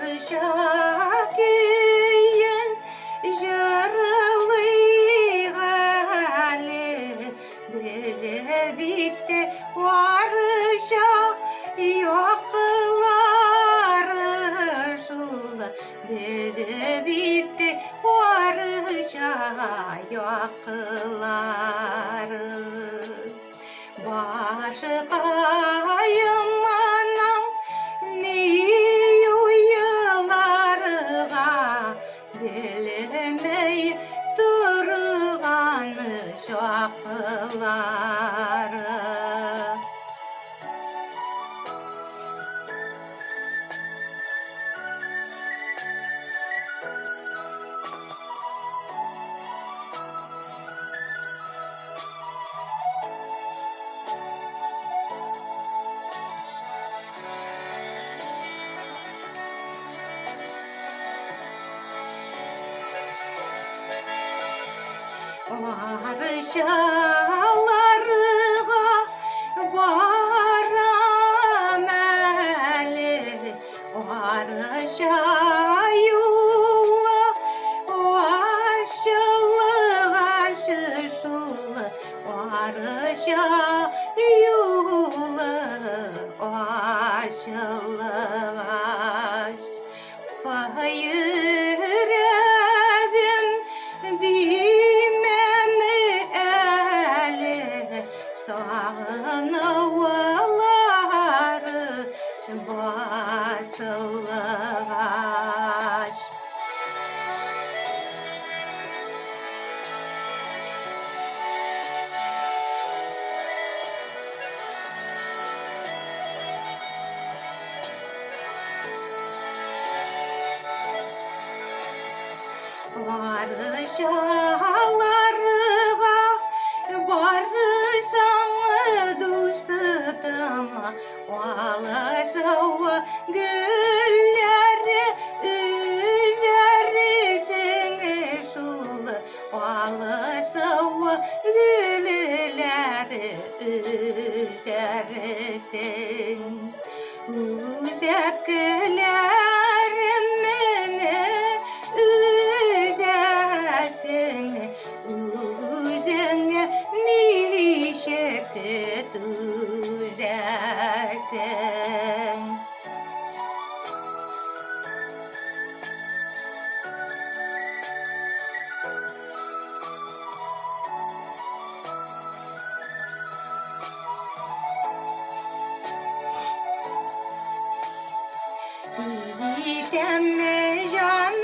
Arşakiyen jarılıyğale bize bitti varışa yokları şula bize bitti varışa yokları başı kayınmanam bilmey durğanı şakıları Arşalarığa varam eli arşa yulla aşılı aşışılı arşa yulla aşılı aş yüreğim dimemi eli sağınıvıları basılı aş Arşalarığa varırsan dostuma Oğlaşıva gülleri üzerisin şulu Oğlaşıva gülleri üzerisin Uzaklarımını üzersin Üzerine nişeket üzersin Yiğitem canım